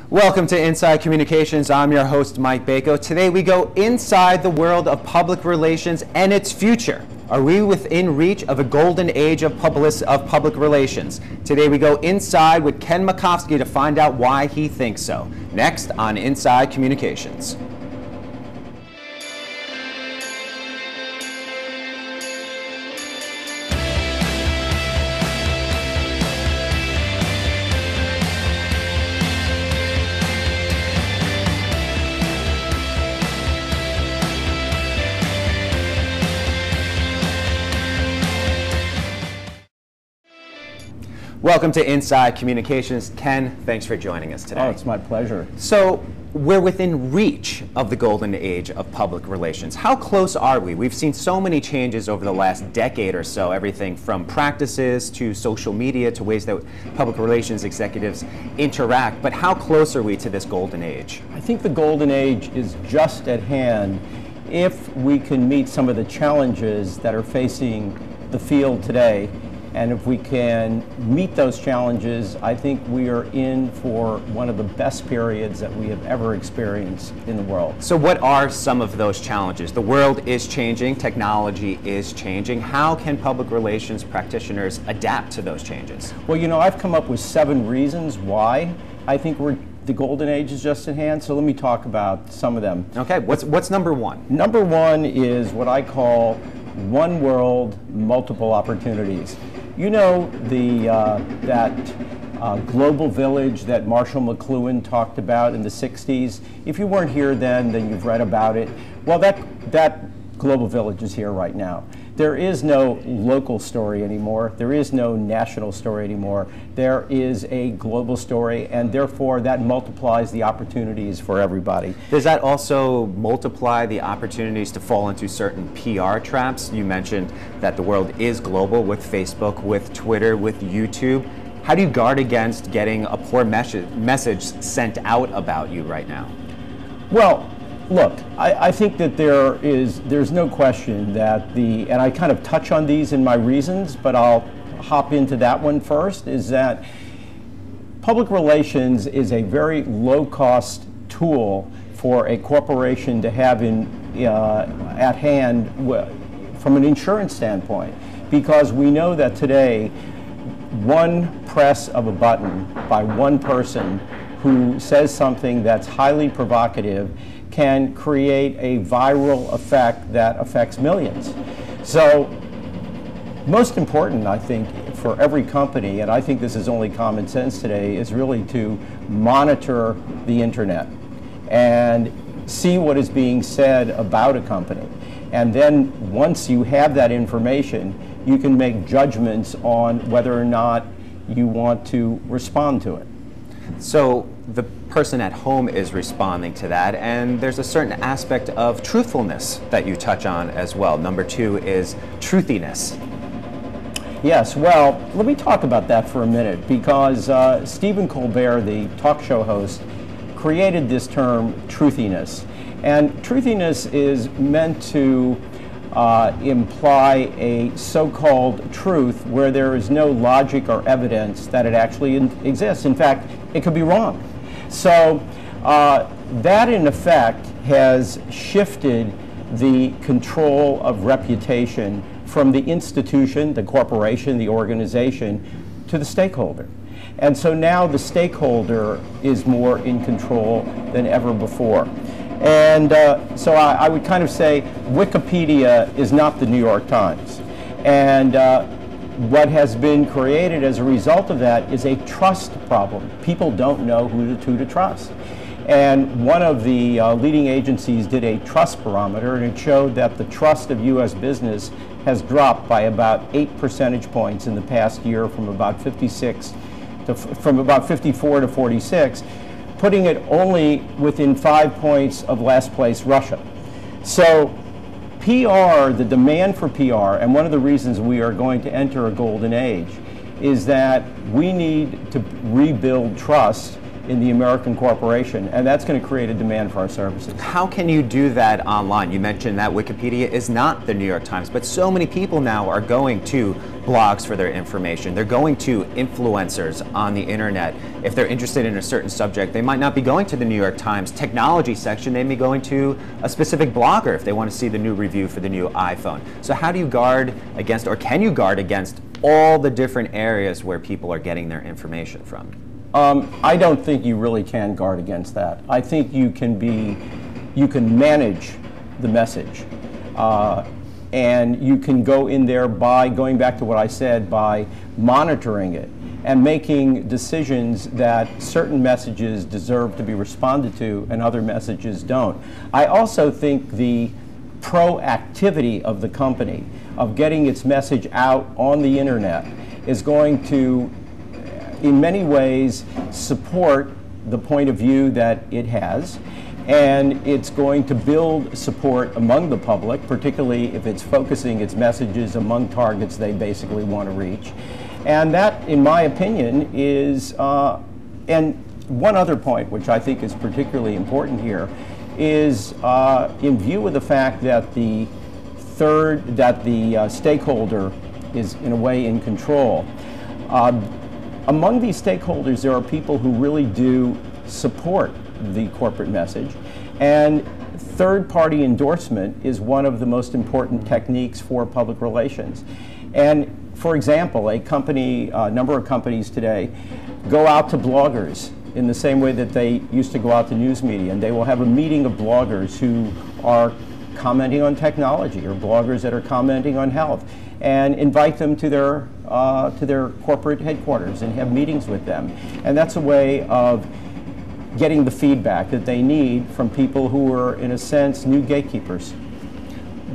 Welcome to Inside Communications. I'm your host, Mike Bako. Today we go inside the world of public relations and its future. Are we within reach of a golden age of public relations? Today we go inside with Ken Makovsky to find out why he thinks so. Next on Inside Communications. Welcome to Inside Communications. Ken, thanks for joining us today. Oh, it's my pleasure. So, we're within reach of the golden age of public relations. How close are we? We've seen so many changes over the last decade or so, everything from practices to social media to ways that public relations executives interact. But how close are we to this golden age? I think the golden age is just at hand if we can meet some of the challenges that are facing the field today. And if we can meet those challenges, I think we are in for one of the best periods that we have ever experienced in the world. So what are some of those challenges? The world is changing, technology is changing. How can public relations practitioners adapt to those changes? Well, you know, I've come up with 7 reasons why I think the golden age is just at hand, so let me talk about some of them. Okay, what's number 1? Number 1 is what I call one world, multiple opportunities. You know that global village that Marshall McLuhan talked about in the 60s? If you weren't here then you've read about it. Well, that global village is here right now. There is no local story anymore. There is no national story anymore. There is a global story, and therefore that multiplies the opportunities for everybody. Does that also multiply the opportunities to fall into certain PR traps? You mentioned that the world is global with Facebook, with Twitter, with YouTube. How do you guard against getting a poor message sent out about you right now? Well, look, I think that there's no question that and I kind of touch on these in my reasons, but I'll hop into that one first, is that public relations is a very low-cost tool for a corporation to have at hand from an insurance standpoint, because we know that today one press of a button by one person who says something that's highly provocative can create a viral effect that affects millions. So most important, I think, for every company, and I think this is only common sense today, is really to monitor the internet and see what is being said about a company. And then once you have that information, you can make judgments on whether or not you want to respond to it. So the person at home is responding to that, and there's a certain aspect of truthfulness that you touch on as well. Number 2 is truthiness. Yes, well, let me talk about that for a minute, because Stephen Colbert, the talk show host, created this term truthiness. And truthiness is meant to imply a so-called truth where there is no logic or evidence that it actually exists. In fact, it could be wrong. So that, in effect, has shifted the control of reputation from the institution, the corporation, the organization, to the stakeholder. And so now the stakeholder is more in control than ever before. And so I would kind of say Wikipedia is not the New York Times. And what has been created as a result of that is a trust problem. People don't know who to trust. And one of the leading agencies did a trust barometer, and it showed that the trust of U.S. business has dropped by about 8 percentage points in the past year, from about 54 to 46, putting it only within 5 points of last place Russia. So PR, the demand for PR, and one of the reasons we are going to enter a golden age, is that we need to rebuild trust in the American corporation, and that's going to create a demand for our services. How can you do that online? You mentioned that Wikipedia is not the New York Times, but so many people now are going to blogs for their information. They're going to influencers on the internet. If they're interested in a certain subject, they might not be going to the New York Times technology section. They may be going to a specific blogger if they want to see the new review for the new iPhone. So how do you guard against, or can you guard against, all the different areas where people are getting their information from? I don't think you really can guard against that. I think you can manage the message. And you can go in there by, going back to what I said, by monitoring it and making decisions that certain messages deserve to be responded to and other messages don't. I also think the proactivity of the company of getting its message out on the internet is going to, in many ways, support the point of view that it has, and it's going to build support among the public, particularly if it's focusing its messages among targets they basically want to reach. And that, in my opinion, is, and one other point which I think is particularly important here, is in view of the fact that the stakeholder is in a way in control. Among these stakeholders, there are people who really do support the corporate message, and third-party endorsement is one of the most important techniques for public relations. And for example, a number of companies today go out to bloggers in the same way that they used to go out to news media, and they will have a meeting of bloggers who are commenting on technology, or bloggers that are commenting on health, and invite them to their corporate headquarters and have meetings with them. And that's a way of getting the feedback that they need from people who are, in a sense, new gatekeepers.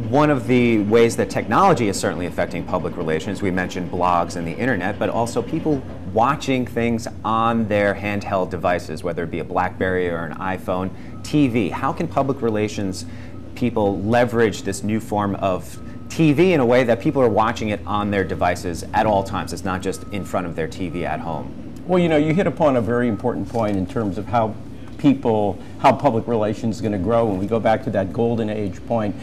One of the ways that technology is certainly affecting public relations, we mentioned blogs and the internet, but also people watching things on their handheld devices, whether it be a BlackBerry or an iPhone, TV. How can public relations people leverage this new form of TV in a way that people are watching it on their devices at all times? It's not just in front of their TV at home. Well, you know, you hit upon a very important point in terms of how public relations is going to grow. When we go back to that golden age point,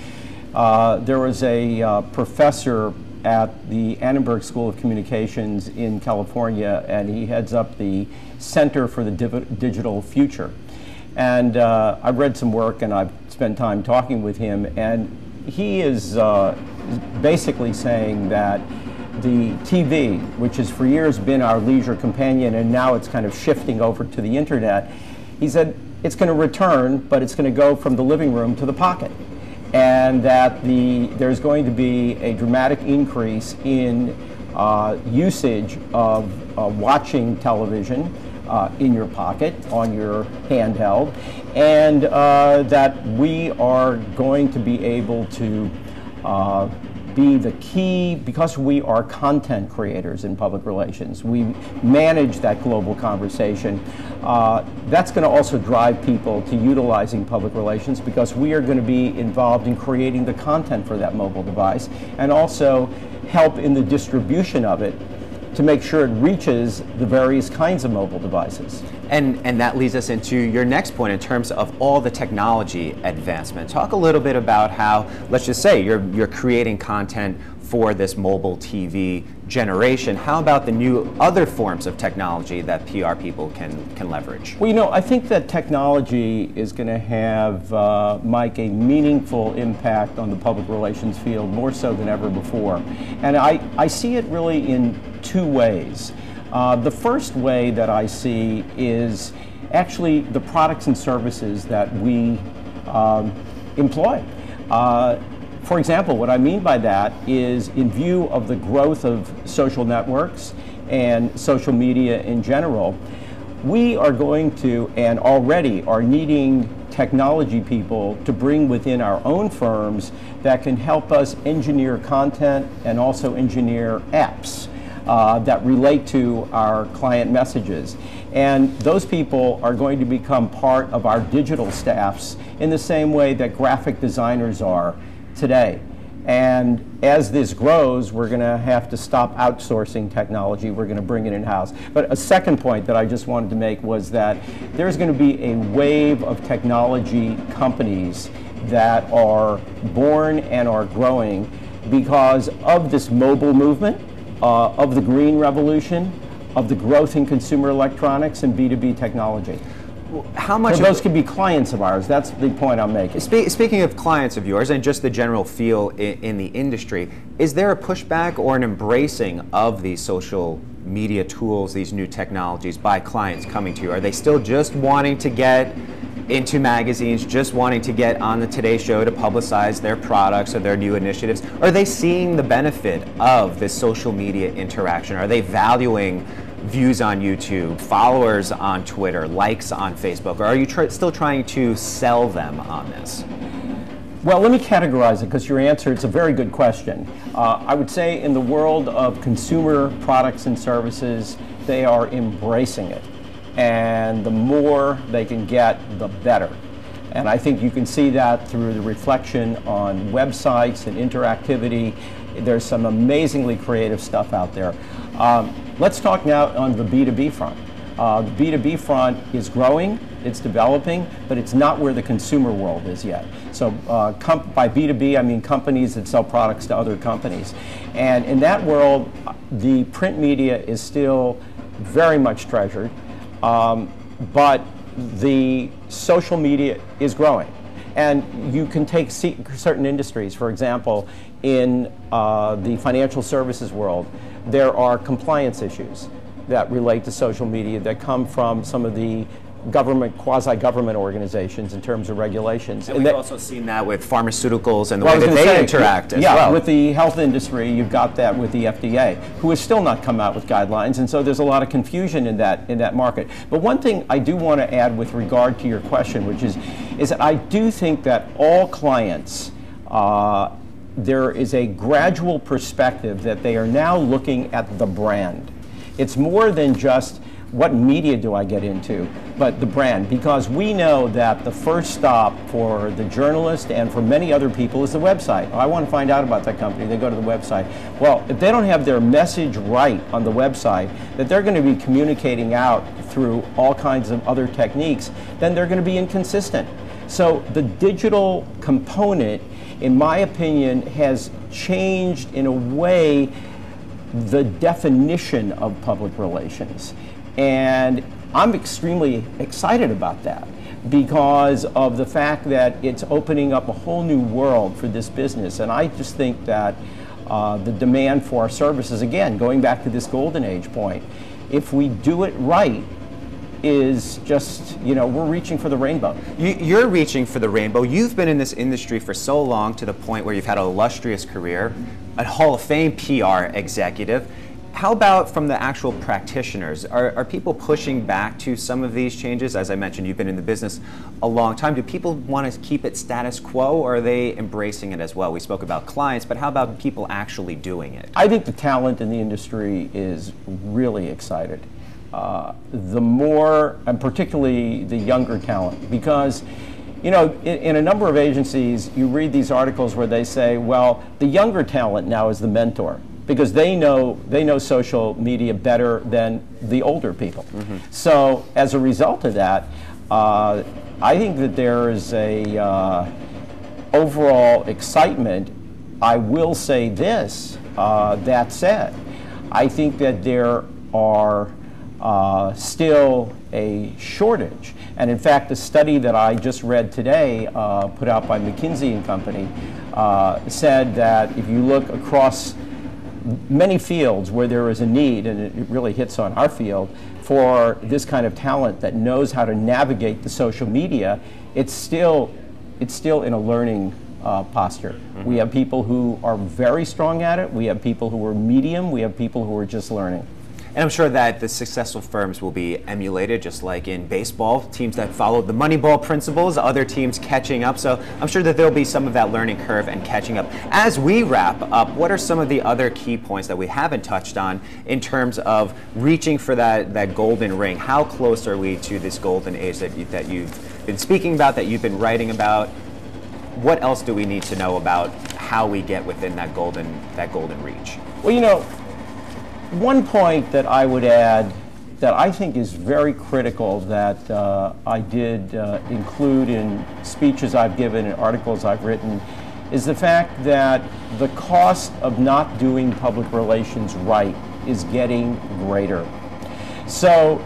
there was a professor at the Annenberg School of Communications in California, and he heads up the Center for the Digital Future. And I've read some work, and I've spent time talking with him, and he is basically saying that the TV, which has for years been our leisure companion, and now it's kind of shifting over to the internet, he said it's going to return, but it's going to go from the living room to the pocket. And that there's going to be a dramatic increase in usage of watching television in your pocket, on your handheld, and that we are going to be able to be the key, because we are content creators in public relations. We manage that global conversation. That's going to also drive people to utilizing public relations, because we are going to be involved in creating the content for that mobile device, and also help in the distribution of it to make sure it reaches the various kinds of mobile devices. And that leads us into your next point in terms of all the technology advancement. Talk a little bit about how, let's just say, you're creating content for this mobile TV generation. How about the new other forms of technology that PR people can leverage? Well, you know, I think that technology is going to have, Mike, a meaningful impact on the public relations field, more so than ever before. And I see it really in two ways. The first way that I see is actually the products and services that we employ. For example, what I mean by that is, in view of the growth of social networks and social media in general, we are going to, and already are needing, technology people to bring within our own firms that can help us engineer content and also engineer apps that relate to our client messages. And those people are going to become part of our digital staffs in the same way that graphic designers are today. And as this grows, we're going to have to stop outsourcing technology. We're going to bring it in-house. But a second point that I just wanted to make was that there's going to be a wave of technology companies that are born and are growing because of this mobile movement, of the green revolution, of the growth in consumer electronics and B2B technology. How much so those could be clients of ours. That's the point I'm making. Speaking of clients of yours and just the general feel in the industry, is there a pushback or an embracing of these social media tools, these new technologies by clients coming to you? Are they still just wanting to get into magazines, just wanting to get on the Today Show to publicize their products or their new initiatives? Are they seeing the benefit of this social media interaction? Are they valuing views on YouTube, followers on Twitter, likes on Facebook, or are you still trying to sell them on this? Well, let me categorize it because your answer, it's a very good question. I would say in the world of consumer products and services, they are embracing it. And the more they can get, the better. And I think you can see that through the reflection on websites and interactivity. There's some amazingly creative stuff out there. Let's talk now on the B2B front. The B2B front is growing, it's developing, but it's not where the consumer world is yet. So by B2B, I mean companies that sell products to other companies. And in that world, the print media is still very much treasured, but the social media is growing. And you can take certain industries, for example, in the financial services world, there are compliance issues that relate to social media that come from some of the government, quasi-government organizations in terms of regulations. And we've also seen that with pharmaceuticals and the way that they interact as well. Yeah, with the health industry, you've got that with the FDA, who has still not come out with guidelines, and so there's a lot of confusion in that market. But one thing I do want to add with regard to your question, which is that I do think that all clients, there is a gradual perspective that they are now looking at the brand. It's more than just what media do I get into, but the brand, because we know that the first stop for the journalist and for many other people is the website. I want to find out about that company, they go to the website. Well, if they don't have their message right on the website, that they're going to be communicating out through all kinds of other techniques, then they're going to be inconsistent. So the digital component, in my opinion, has changed in a way the definition of public relations. And I'm extremely excited about that because of the fact that it's opening up a whole new world for this business. And I just think that the demand for our services, again, going back to this golden age point, if we do it right, is just, we're reaching for the rainbow. You're reaching for the rainbow. You've been in this industry for so long to the point where you've had an illustrious career, a Hall of Fame PR executive. How about from the actual practitioners? Are people pushing back to some of these changes? As I mentioned, you've been in the business a long time. Do people want to keep it status quo, or are they embracing it as well? We spoke about clients, but how about people actually doing it? I think the talent in the industry is really excited. The more, and particularly the younger talent, because in a number of agencies, you read these articles where they say, well, the younger talent now is the mentor, because they know social media better than the older people. Mm-hmm. So as a result of that, I think that there is a overall excitement. I will say this, that said, I think that there are still a shortage. And in fact, the study that I just read today, put out by McKinsey and Company, said that if you look across many fields where there is a need, and it really hits on our field, for this kind of talent that knows how to navigate the social media, it's still in a learning posture. Mm-hmm. We have people who are very strong at it, we have people who are medium, we have people who are just learning. And I'm sure that the successful firms will be emulated, just like in baseball, teams that followed the Moneyball principles, other teams catching up. So I'm sure that there'll be some of that learning curve and catching up. As we wrap up, what are some of the other key points that we haven't touched on in terms of reaching for that golden ring? How close are we to this golden age that you've been speaking about, that you've been writing about? what else do we need to know about how we get within that golden reach? Well, you know, one point that I would add that I think is very critical that I did include in speeches I've given and articles I've written is the fact that the cost of not doing public relations right is getting greater. So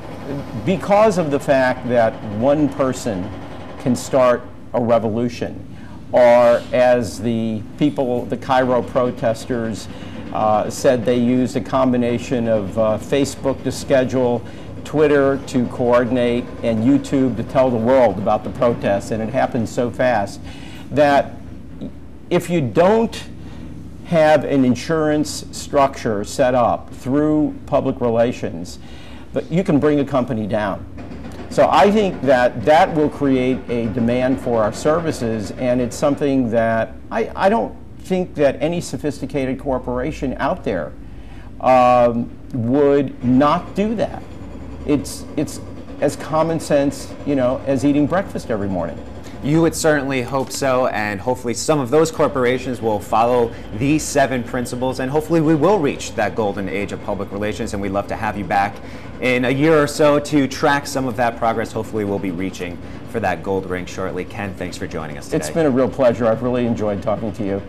because of the fact that one person can start a revolution, or as the people, the Cairo protesters said, they used a combination of Facebook to schedule, Twitter to coordinate, and YouTube to tell the world about the protests, and it happened so fast that if you don't have an insurance structure set up through public relations, but you can bring a company down. So I think that that will create a demand for our services, and it's something that I don't think that any sophisticated corporation out there would not do that. It's as common sense, you know, as eating breakfast every morning. You would certainly hope so, and hopefully some of those corporations will follow these 7 principles, and hopefully we will reach that golden age of public relations, and we'd love to have you back in a year or so to track some of that progress. Hopefully we'll be reaching for that gold ring shortly. Ken, thanks for joining us today. It's been a real pleasure. I've really enjoyed talking to you.